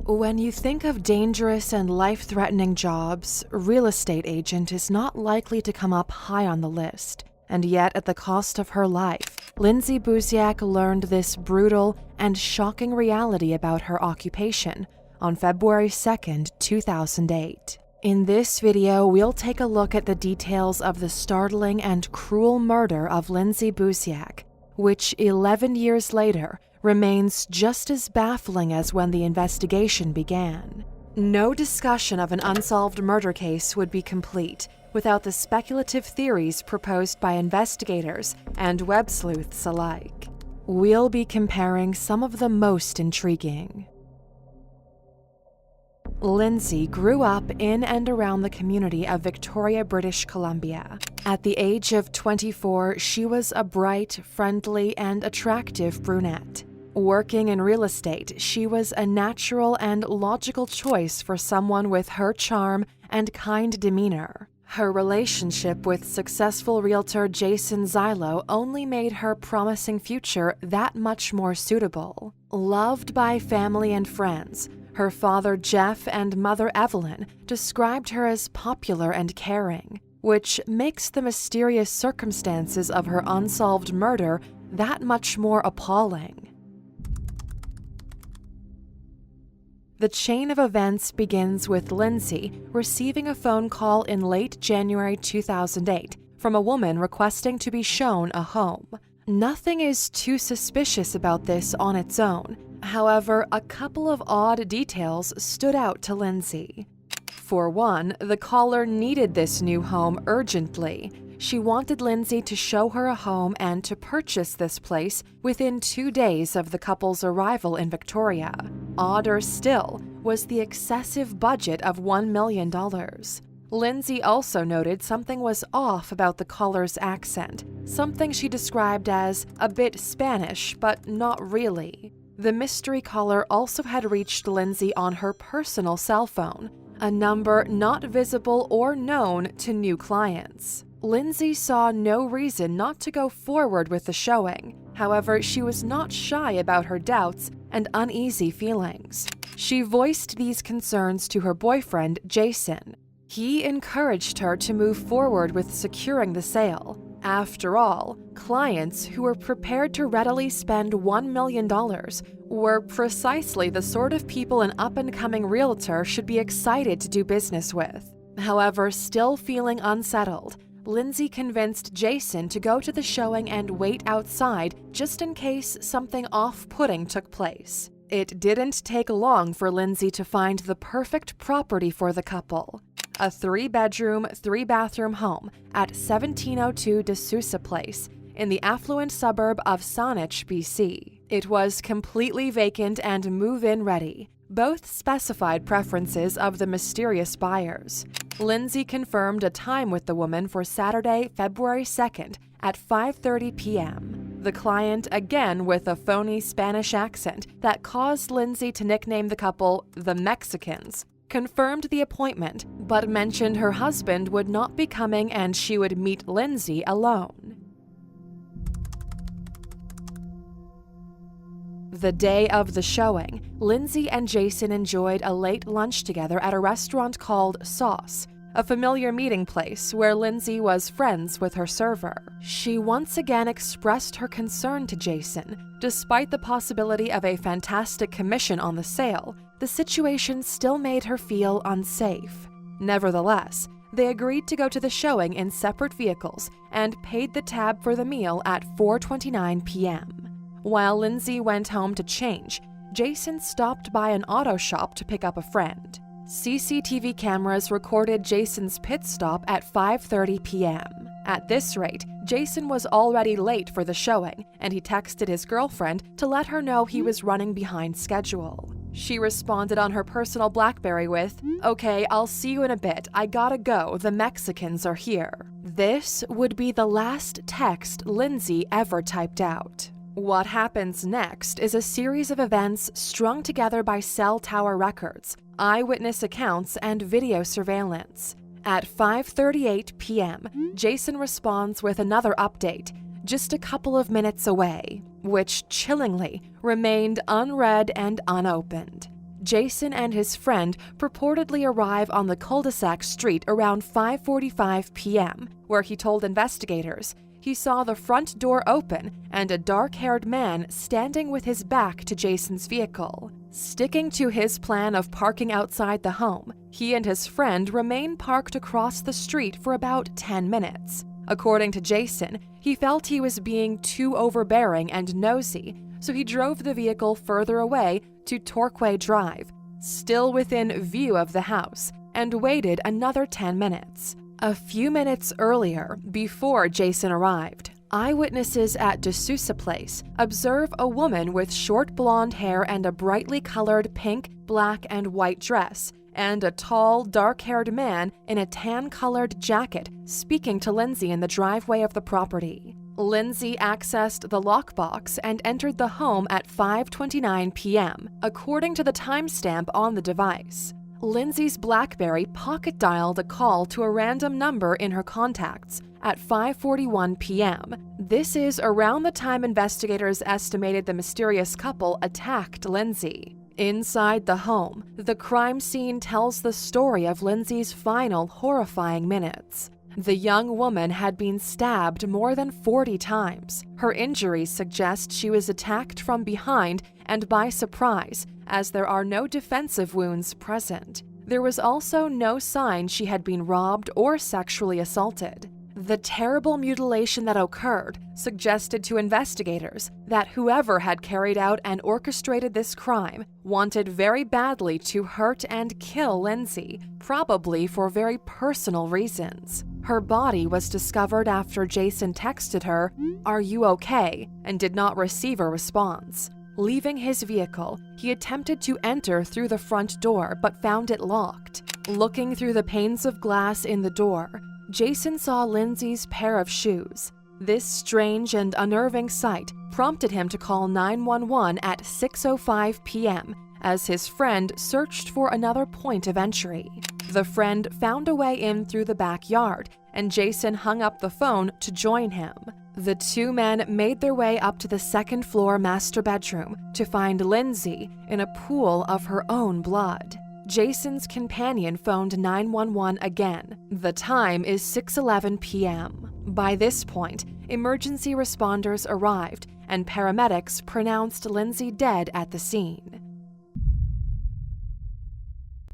When you think of dangerous and life-threatening jobs, real estate agent is not likely to come up high on the list. And yet, at the cost of her life, Lindsay Buziak learned this brutal and shocking reality about her occupation on February 2nd, 2008. In this video, we'll take a look at the details of the startling and cruel murder of Lindsay Buziak, which 11 years later remains just as baffling as when the investigation began. No discussion of an unsolved murder case would be complete without the speculative theories proposed by investigators and web sleuths alike. We'll be comparing some of the most intriguing. Lindsay grew up in and around the community of Victoria, British Columbia. At the age of 24, she was a bright, friendly, and attractive brunette. Working in real estate, she was a natural and logical choice for someone with her charm and kind demeanor. Her relationship with successful realtor Jason Zylo only made her promising future that much more suitable. Loved by family and friends, her father Jeff and mother Evelyn described her as popular and caring, which makes the mysterious circumstances of her unsolved murder that much more appalling. The chain of events begins with Lindsay receiving a phone call in late January 2008 from a woman requesting to be shown a home. Nothing is too suspicious about this on its own. However, a couple of odd details stood out to Lindsay. For one, the caller needed this new home urgently. She wanted Lindsay to show her a home and to purchase this place within 2 days of the couple's arrival in Victoria. Odder still was the excessive budget of $1 million. Lindsay also noted something was off about the caller's accent, something she described as a bit Spanish, but not really. The mystery caller also had reached Lindsay on her personal cell phone, a number not visible or known to new clients. Lindsay saw no reason not to go forward with the showing. However, she was not shy about her doubts and uneasy feelings. She voiced these concerns to her boyfriend, Jason. He encouraged her to move forward with securing the sale. After all, clients who were prepared to readily spend $1 million were precisely the sort of people an up-and-coming realtor should be excited to do business with. However, still feeling unsettled, Lindsay convinced Jason to go to the showing and wait outside just in case something off-putting took place. It didn't take long for Lindsay to find the perfect property for the couple. A 3-bedroom, 3-bathroom home at 1702 De Sousa Place in the affluent suburb of Saanich, BC. It was completely vacant and move-in ready, both specified preferences of the mysterious buyers. Lindsay confirmed a time with the woman for Saturday, February 2nd at 5:30 p.m. The client, again with a phony Spanish accent that caused Lindsay to nickname the couple the Mexicans, confirmed the appointment, but mentioned her husband would not be coming and she would meet Lindsay alone. The day of the showing, Lindsay and Jason enjoyed a late lunch together at a restaurant called Sauce, a familiar meeting place where Lindsay was friends with her server. She once again expressed her concern to Jason. Despite the possibility of a fantastic commission on the sale, the situation still made her feel unsafe. Nevertheless, they agreed to go to the showing in separate vehicles and paid the tab for the meal at 4:29 p.m. While Lindsay went home to change, Jason stopped by an auto shop to pick up a friend. CCTV cameras recorded Jason's pit stop at 5:30 p.m. At this rate, Jason was already late for the showing, and he texted his girlfriend to let her know he was running behind schedule. She responded on her personal BlackBerry with, "Okay, I'll see you in a bit. I gotta go. The Mexicans are here." This would be the last text Lindsay ever typed out. What happens next is a series of events strung together by cell tower records, eyewitness accounts, and video surveillance. At 5:38 p.m., Jason responds with another update, just a couple of minutes away, which chillingly remained unread and unopened. Jason and his friend purportedly arrive on the cul-de-sac street around 5:45 p.m., where he told investigators he saw the front door open and a dark-haired man standing with his back to Jason's vehicle. Sticking to his plan of parking outside the home, he and his friend remain parked across the street for about 10 minutes. According to Jason, he felt he was being too overbearing and nosy, so he drove the vehicle further away to Torquay Drive, still within view of the house, and waited another 10 minutes. A few minutes earlier, before Jason arrived, eyewitnesses at D'Souza Place observe a woman with short blonde hair and a brightly colored pink, black, and white dress, and a tall, dark-haired man in a tan-colored jacket speaking to Lindsay in the driveway of the property. Lindsay accessed the lockbox and entered the home at 5:29 p.m., according to the timestamp on the device. Lindsay's BlackBerry pocket-dialed a call to a random number in her contacts at 5:41 p.m. This is around the time investigators estimated the mysterious couple attacked Lindsay. Inside the home, the crime scene tells the story of Lindsay's final horrifying minutes. The young woman had been stabbed more than 40 times. Her injuries suggest she was attacked from behind and by surprise, as there are no defensive wounds present. There was also no sign she had been robbed or sexually assaulted. The terrible mutilation that occurred suggested to investigators that whoever had carried out and orchestrated this crime wanted very badly to hurt and kill Lindsay, probably for very personal reasons. Her body was discovered after Jason texted her, "Are you okay?" and did not receive a response. Leaving his vehicle, he attempted to enter through the front door but found it locked. Looking through the panes of glass in the door, Jason saw Lindsay's pair of shoes. This strange and unnerving sight prompted him to call 911 at 6:05 p.m. as his friend searched for another point of entry. The friend found a way in through the backyard, and Jason hung up the phone to join him. The two men made their way up to the second-floor master bedroom to find Lindsay in a pool of her own blood. Jason's companion phoned 911 again. The time is 6:11 p.m. By this point, emergency responders arrived and paramedics pronounced Lindsay dead at the scene.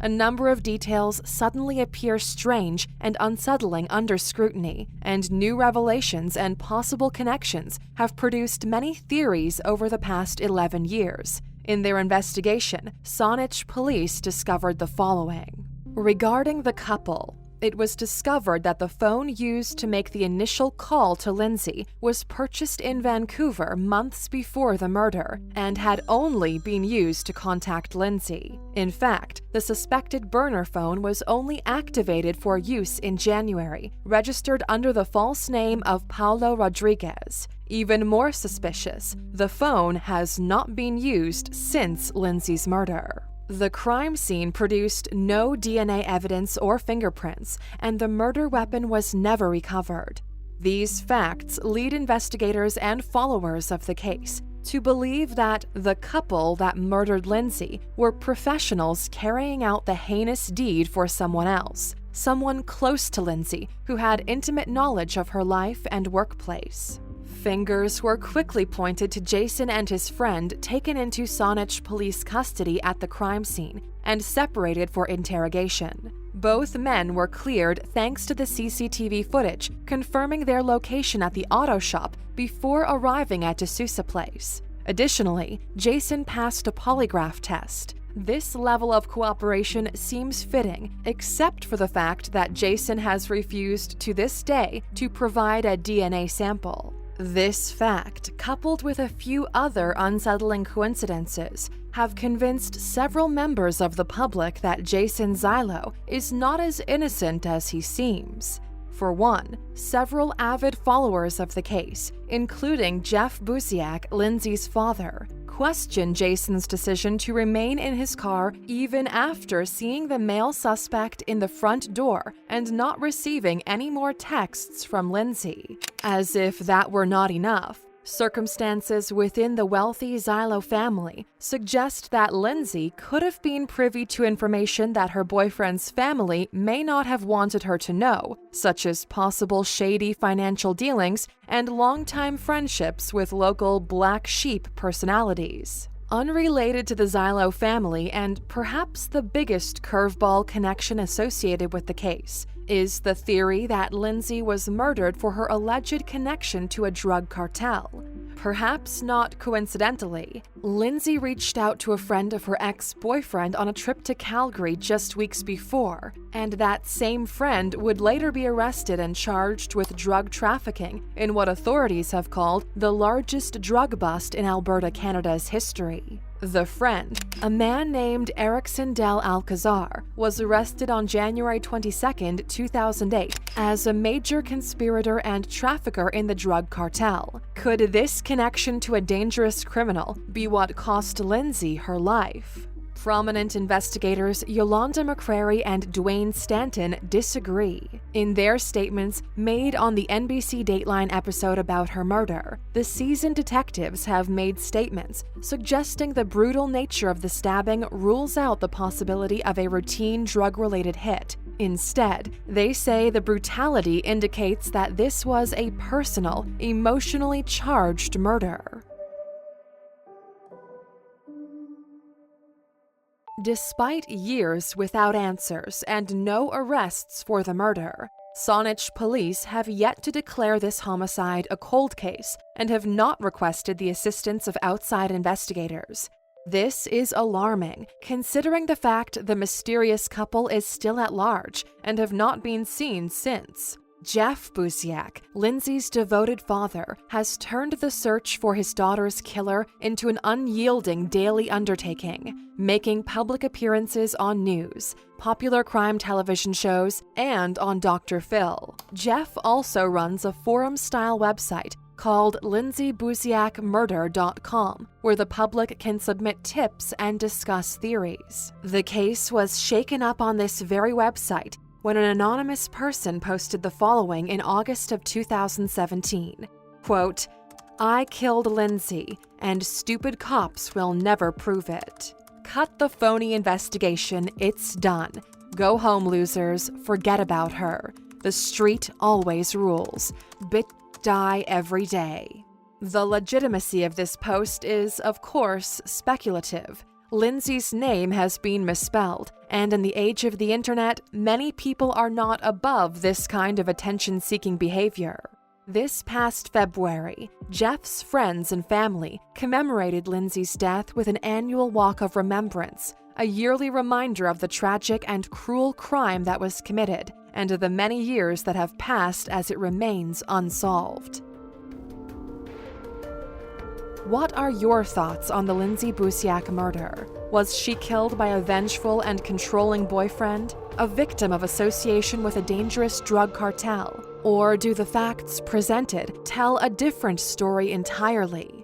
A number of details suddenly appear strange and unsettling under scrutiny, and new revelations and possible connections have produced many theories over the past 11 years. In their investigation, Saanich Police discovered the following. Regarding the couple, it was discovered that the phone used to make the initial call to Lindsay was purchased in Vancouver months before the murder and had only been used to contact Lindsay. In fact, the suspected burner phone was only activated for use in January, registered under the false name of Paulo Rodriguez. Even more suspicious, the phone has not been used since Lindsay's murder. The crime scene produced no DNA evidence or fingerprints, and the murder weapon was never recovered. These facts lead investigators and followers of the case to believe that the couple that murdered Lindsay were professionals carrying out the heinous deed for someone else, someone close to Lindsay who had intimate knowledge of her life and workplace. Fingers were quickly pointed to Jason and his friend taken into Saanich Police custody at the crime scene and separated for interrogation. Both men were cleared thanks to the CCTV footage confirming their location at the auto shop before arriving at D'Souza Place. Additionally, Jason passed a polygraph test. This level of cooperation seems fitting, except for the fact that Jason has refused to this day to provide a DNA sample. This fact, coupled with a few other unsettling coincidences, have convinced several members of the public that Jason Zylo is not as innocent as he seems. For one, several avid followers of the case, including Jeff Buziak, Lindsay's father, question Jason's decision to remain in his car even after seeing the male suspect in the front door and not receiving any more texts from Lindsay. As if that were not enough, circumstances within the wealthy Zylo family suggest that Lindsay could have been privy to information that her boyfriend's family may not have wanted her to know, such as possible shady financial dealings and longtime friendships with local black sheep personalities. Unrelated to the Zylo family, and perhaps the biggest curveball connection associated with the case, is the theory that Lindsay was murdered for her alleged connection to a drug cartel. Perhaps not coincidentally, Lindsay reached out to a friend of her ex-boyfriend on a trip to Calgary just weeks before, and that same friend would later be arrested and charged with drug trafficking in what authorities have called the largest drug bust in Alberta, Canada's history. The friend, a man named Erickson Del Alcazar, was arrested on January 22, 2008, as a major conspirator and trafficker in the drug cartel. Could this connection to a dangerous criminal be what cost Lindsay her life? Prominent investigators Yolanda McCrary and Dwayne Stanton disagree. In their statements made on the NBC Dateline episode about her murder, the seasoned detectives have made statements suggesting the brutal nature of the stabbing rules out the possibility of a routine drug-related hit. Instead, they say the brutality indicates that this was a personal, emotionally charged murder. Despite years without answers and no arrests for the murder, Saanich Police have yet to declare this homicide a cold case and have not requested the assistance of outside investigators. This is alarming, considering the fact the mysterious couple is still at large and have not been seen since. Jeff Buziak, Lindsay's devoted father, has turned the search for his daughter's killer into an unyielding daily undertaking, making public appearances on news, popular crime television shows, and on Dr. Phil. Jeff also runs a forum-style website called LindsayBuziakMurder.com, where the public can submit tips and discuss theories. The case was shaken up on this very website when an anonymous person posted the following in August of 2017, quote, "I killed Lindsay, and stupid cops will never prove it. Cut the phony investigation, it's done. Go home, losers, forget about her. The street always rules. Bitch die every day." The legitimacy of this post is, of course, speculative. Lindsay's name has been misspelled, and in the age of the internet, many people are not above this kind of attention-seeking behavior. This past February, Jeff's friends and family commemorated Lindsay's death with an annual walk of remembrance, a yearly reminder of the tragic and cruel crime that was committed, and the many years that have passed as it remains unsolved. What are your thoughts on the Lindsay Buziak murder? Was she killed by a vengeful and controlling boyfriend, a victim of association with a dangerous drug cartel? Or do the facts presented tell a different story entirely?